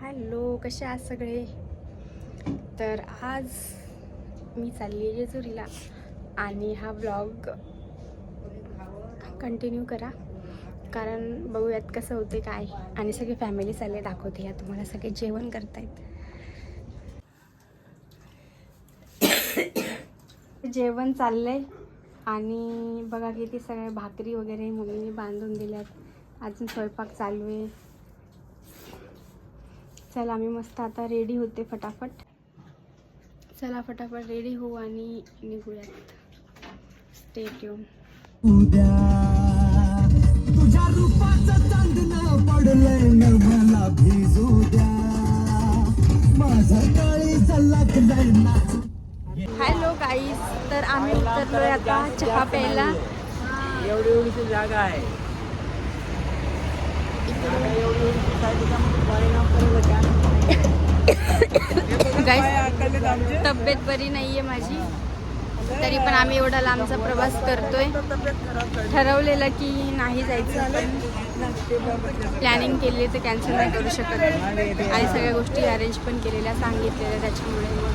Hello, कसे आहात सगळे? तर आज मी चालली आहे जेजुरीला आणि हा ब्लॉग कंटिन्यू करा, कारण बघूयात कसं होते काय. आणि सगळी फॅमिली चालले, दाखवते या तुम्हाला. सगळे जेवण करतायत. जेवण चाललंय आणि बघा किती सगळे भाकरी वगैरे मम्मीने बांधून दिल्यात. अजून स्वयंपाक चालू आहे. चला आम्ही मस्त आता रेडी होते फटाफट. चला फटाफट रेडी होऊ आणि निघूयात. Stay tune. तुझ्या रूपाचं चांदणं पडलंय न मला भिजू द्या. माझं काळीचं लागलंय नाचू. हॅलो गाईस, तर आम्ही उतरलोय आता चहा प्यायला. एवढी जागा आहे. गाईस, तब्येत बरी नाहीये माझी, तरी पण आम्ही एवढा लांबचा प्रवास करतोय. ठरवलेलं की नाही जायचं, पण प्लॅनिंग केली तर कॅन्सल नाही करू शकत आणि सगळ्या गोष्टी अरेंज पण केलेल्या, सांगितलेल्या. त्याच्यामुळे मग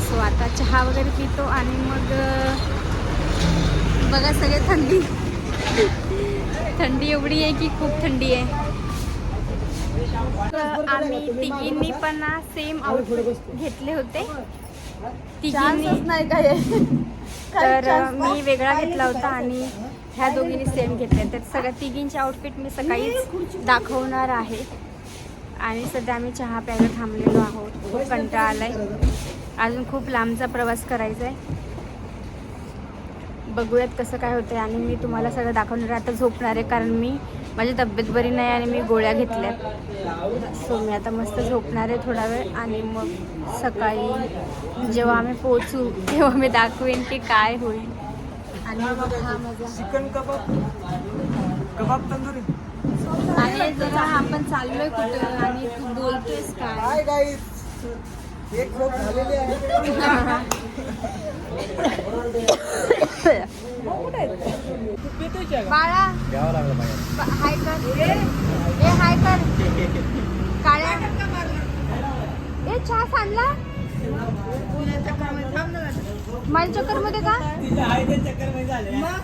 सो आता चहा वगैरे पितो आणि मग बघा सगळे थंडी एवढी आहे की खूप थंडी आहे. आम्ही तिघींनी पण सेम आउटफिट घेतले होते. तिघींनी नाही काय, तर मी वेगळा घेतला होता आणि ह्या दोघींनी सेम घेतले. तर सगळ्या तिघींचे आउटफिट मी सकाळीच दाखवणार आहे. आणि सध्या आम्ही चहा प्यायला थांबलेलो आहोत. खूप कंटाळा आलाय, अजून खूप लांबचा प्रवास करायचा आहे. बघूयात कसं काय होतं आणि मी तुम्हाला सगळं दाखवणार आहे. आता झोपणार आहे, कारण माझी तब्येत बरी नाही आणि मी गोळ्या घेतल्यात. सो मी आता मस्त झोपणार आहे थोडा वेळ आणि मग सकाळी जेव्हा आम्ही पोहोचू तेव्हा मी दाखवेन की काय होईल. आणि मग हा मजा. चिकन कबाब तंदुरी. आणि जरा आपण चाललोय कुठं आणि तू बोलतोयस काय? हाय गाईस, एक खोप झालेली आहे. बाळा द्यावं लागलं पाहिजे. हाय कर, ए हाय कर. काळ्या ए चहा सांडला माझ्या चक्कर मध्ये का?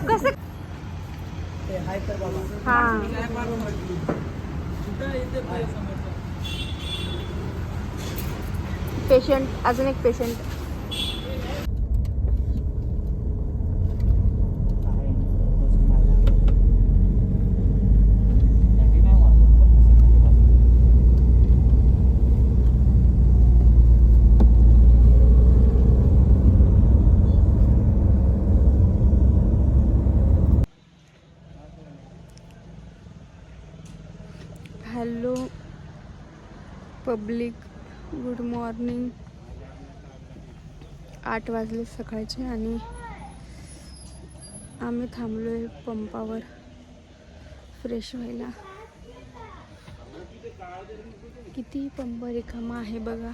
कसं? हा, पेशंट, अजून एक patient. Hello public, good morning. 8 वाजले सकाळचे आणि आम्ही थांबलो आहे पंपावर फ्रेश व्हायला. किती पंप रिकामा आहे बघा.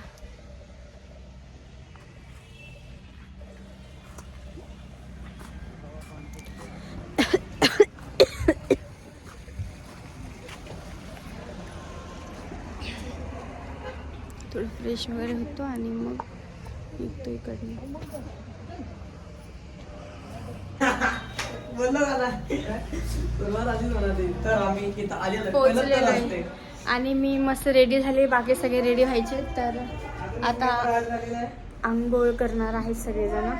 थोडं फ्रेश वगैरे होतो आणि मग निघतो इकडनं. पोचलेलो आहे आणि मी मस्त रेडी झाले. बाकी सगळे रेडी व्हायचे. तर आता आंघोळ करणार आहेत सगळेजण.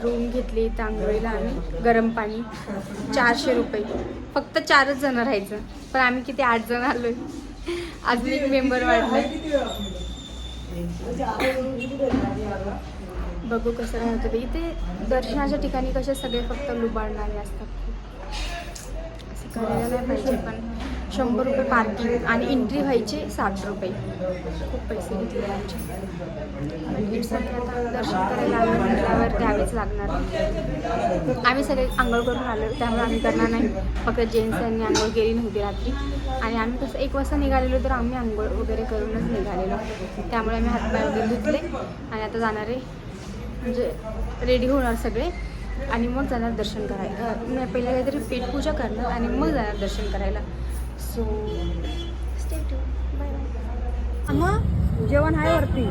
रूम घेतली इथं आंघोळीला आम्ही. गरम पाणी 400 रुपये. फक्त 4च जण राहायचं, पण आम्ही किती 8 जण आलोय. अजून एक मेंबर वाढलाय. बघू कसं काय होतं. इथे दर्शनाच्या ठिकाणी कसे सगळे फक्त लुबाडणारे असतात. असं करायला नाही पाहिजे. पण 100 रुपये पार्किंग आणि एंट्री व्हायचे 60 रुपये. खूप पैसे घेतले आमचे. आता दर्शन करायला आम्ही म्हटल्यावर द्यावेच लागणार. आम्ही सगळे आंघोळ करून आलो, त्यामुळे आम्ही करणार नाही. फक्त जेंट्स यांनी आंघोळ केली नव्हती रात्री. आणि आम्ही कसं 1 वाजता निघालेलो, तर आम्ही आंघोळ वगैरे करूनच निघालेलो. त्यामुळे आम्ही हातपाय वगैरे धुतले आणि आता जाणार आहे, म्हणजे रेडी होणार सगळे आणि मग जाणार दर्शन करायला. नाही, पहिले काहीतरी पेटपूजा करणार आणि मग जाणार दर्शन करायला. So stay tune. Bye bye. मग जेवण आहे वरती.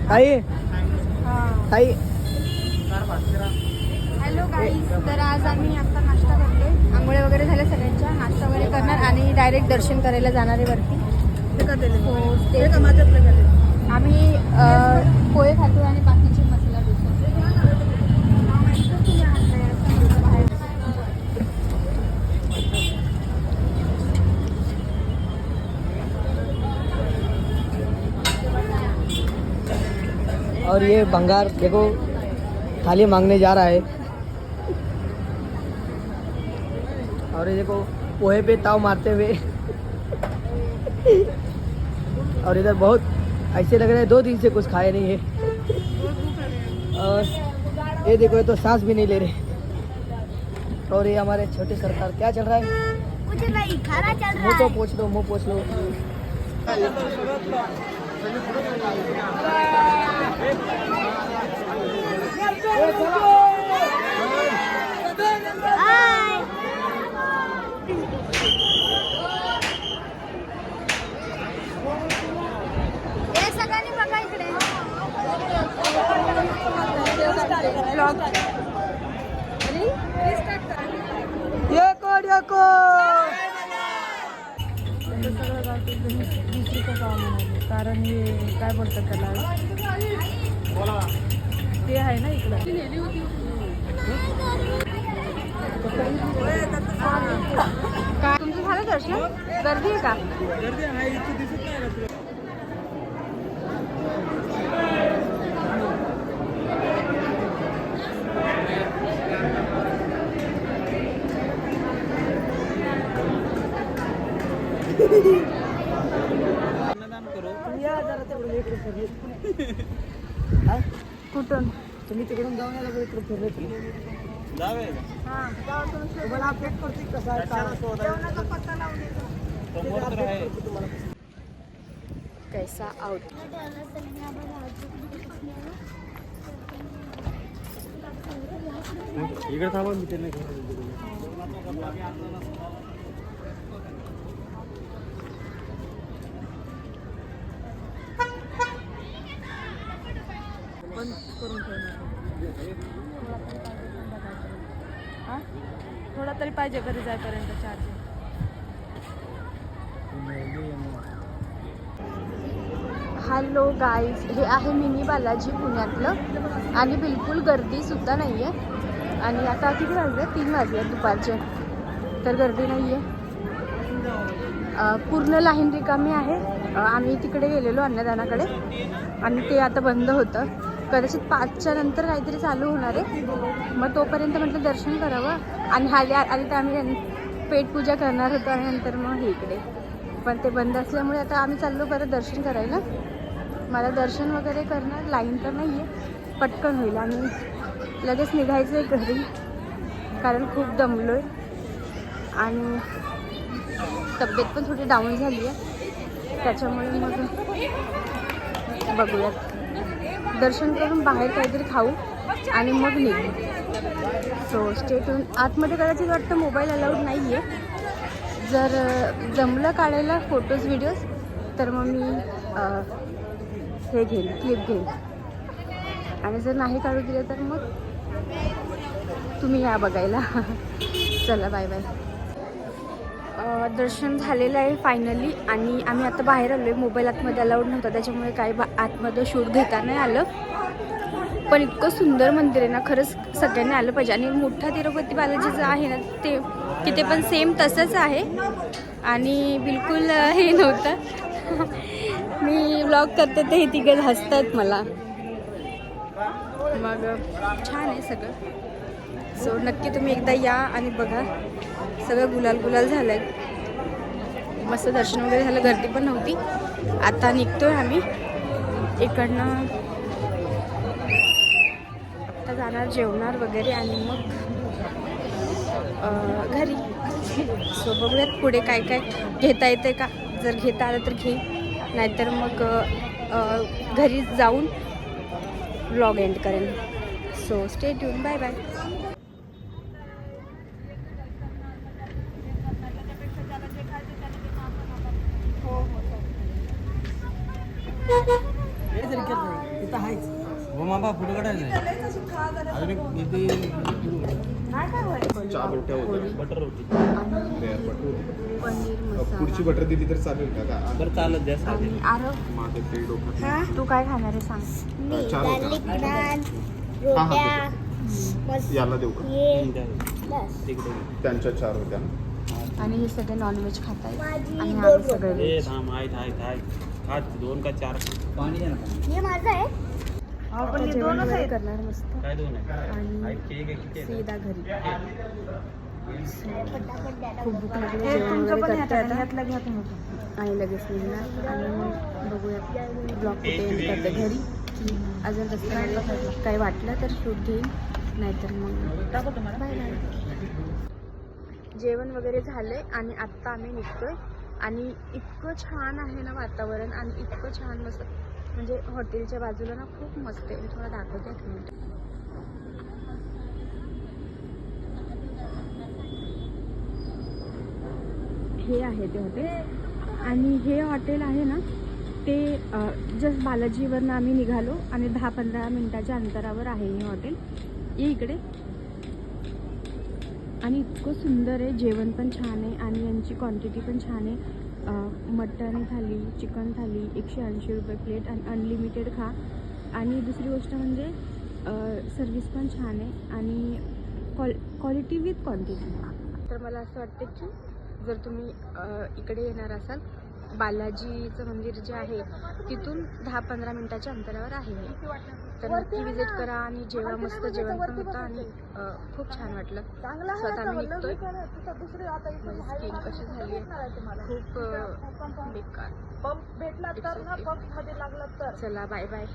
ताई हां. ताई हॅलो गाईज, तर आज आम्ही आता नाश्ता करतोय. आंघोळ्या वगैरे झाल्या सगळ्यांच्या, नाश्ता वगैरे करणार आणि डायरेक्ट दर्शन करायला जाणार आहे वरती. हो, ते आम्ही पोहे खातो आणि बाकीचे मसाला डोसा. और ये भंगार देखो थाली मांगने जा रहा है। और ये देखो पोहे पे ताव मारते हुए। और इधर बहुत ऐसे लग रहा है 2 दिन से कुछ खाए नहीं है। और ये देखो ये तो सांस भी नहीं ले रहे। और ये हमारे छोटे सरकार क्या चल रहा है? कुछ नहीं, खाना चल मुँह तो पोछ लो, मुँह पोछ लो। हे सगळ्यांनी बघा इकडे. ब्लॉग ये कोड कारण हे काय बोलतात त्याला ते आहे ना इकडं. काय तुमचं झालं दर्शन? गर्दी आहे का? या जरा तिकडून इकडे फिरले. कुठून? तुम्ही तिकडून जाऊन या इकडे फिरले. तुम्हाला अपडेट करते कसा आहे कैसा आउट. इकडे थांबा मी त्यांना थोडा तरी पाहिजे घरी जायपर्यंत चार्जिंग. हॅलो गाईज, हे आहे मिनी बालाजी पुण्यातलं आणि बिलकुल गर्दीसुद्धा नाही आहे. आणि आता किती वाजले? 3 वाजले दुपारचे, तर गर्दी नाही आहे. पूर्ण लाईन रिकामी आहे. आम्ही तिकडे गेलेलो अन्नदानाकडे आणि ते आता बंद होतं. कदाचित 5च्या नंतर काहीतरी चालू होणार आहे. मग तोपर्यंत म्हटलं दर्शन करावं. आणि आणि तर आम्ही पेटपूजा करणार होतो आणि नंतर मग हे इकडे, पण ते बंद असल्यामुळे आता आम्ही चाललो परत दर्शन करायला. मला दर्शन वगैरे करणार, लाईन तर नाही आहे, पटकन होईल. आणि लगेच निघायचं आहे घरी कारण खूप दमलो आहे आणि तब्येत पण थोडी डाऊन झाली आहे. त्याच्यामुळे मग बघूयात, दर्शन करून बाहेर काहीतरी खाऊ आणि मग निघू. सो स्टेटून आतमध्ये कदाचित वाटतं मोबाईल अलाउड नाही आहे. जर जमलं काढायला फोटोज व्हिडिओज तर मग मी हे घेईन, क्लिप घेईन. आणि जर नाही काढू दिले तर मग तुम्ही या बघायला. चला बाय बाय. दर्शन झालेलं आहे फायनली आणि आम्ही आता बाहेर आलो आहे. मोबाईल आतमध्ये अलाउड नव्हता त्याच्यामुळे काही आतमध्ये शूट घेता नाही आलं. पण इतकं सुंदर मंदिर आहे ना, खरंच सगळ्यांनी आलं पाहिजे. आणि मोठा तिरुपती बालाजीचं आहे ना, ते तिथे पण सेम तसंच आहे आणि बिलकुल हे नव्हतं. मी व्लॉग करते ते हे तिघं हसतात मला. मग छान आहे सगळं. सो नक्की तुम्ही एकदा या आणि बघा. सगळं गुलाल गुलाल झालं आहे. मस्त दर्शन वगैरे झालं, गर्दी पण नव्हती. आता निघतोय आम्ही इकडनं. आता जाणार, जेवणार वगैरे आणि मग घरी. सो बघूयात पुढे काय काय घेता येते का. जर घेता आलं तर घे, नाहीतर मग घरी जाऊन व्लॉग एंड करेन. So stay tune. Bye bye. थांबा फोटो काढायला अजून एक इथे चार रोट्या होत्या बटर रोटी लेअर बटर पनीर पुढची मसाला बटर दिली तर चालेल का बरं चालत द्या आणि आरव माझं ते डोकं तू काय खाणार आहे सांग. चार होत्या याला देऊ का त्यांच्या चार होत्या आणि हे सगळे नॉनव्हेज खात आहेत आणि आम्ही सगळे ए व्हेज. थांब आहेत खा 2 का 4 पाणी द्या ना हे माझं आहे आता जेवण वगैरे करणार मस्त काय 2 आहे आणि आहेत केक आहे किती आहे? सीधा घरी. खूप भूक लागली. जेवण वगैरे करते आता आणि लगेच निघणार आणि मग बघूया ब्लॉग कुठे एंड करते घरी की अजून रस्त्यामध्ये काही वाटलं तर शूट घेईन नाहीतर मग बाय. जेवण वगैरे झाले आणि आत्ता आम्ही निघतोय आणि इतकं छान आहे ना वातावरण आणि इतकं छान मस्त म्हणजे हॉटेलच्या बाजूला ना खूप मस्त आहे. मी तुम्हाला दाखवते एक मिनिट. हे आहे ते हॉटेल आणि हे हॉटेल आहे ना ते जस्ट बालाजीवरनं आम्ही निघालो आणि 10-15 मिनिटाच्या अंतरावर आहे हे हॉटेल. ये इकडे. आणि इतकं सुंदर आहे. जेवण पण छान आहे आणि यांची क्वांटिटी पण छान आहे. मटन थाली, चिकन थाली 180 रुपये प्लेट आणि अनलिमिटेड खा. आणि दुसरी गोष्ट म्हणजे सर्विस पण छान आहे आणि क्वालिटी विथ क्वांटिटी. तर मला असं वाटतं की जर तुम्ही इकडे येणार असाल बालाजीचं मंदिर जे आहे तिथून 10-15 मिनिटाच्या अंतरावर आहे हे. तर नक्की विजिट करा आणि जेव्हा मस्त जेवण पण होतं आणि खूप छान वाटलं. स्वतः आम्ही निघतोय. माझी स्किन कशी झाली आहे खूप बेकार. चला बाय बाय.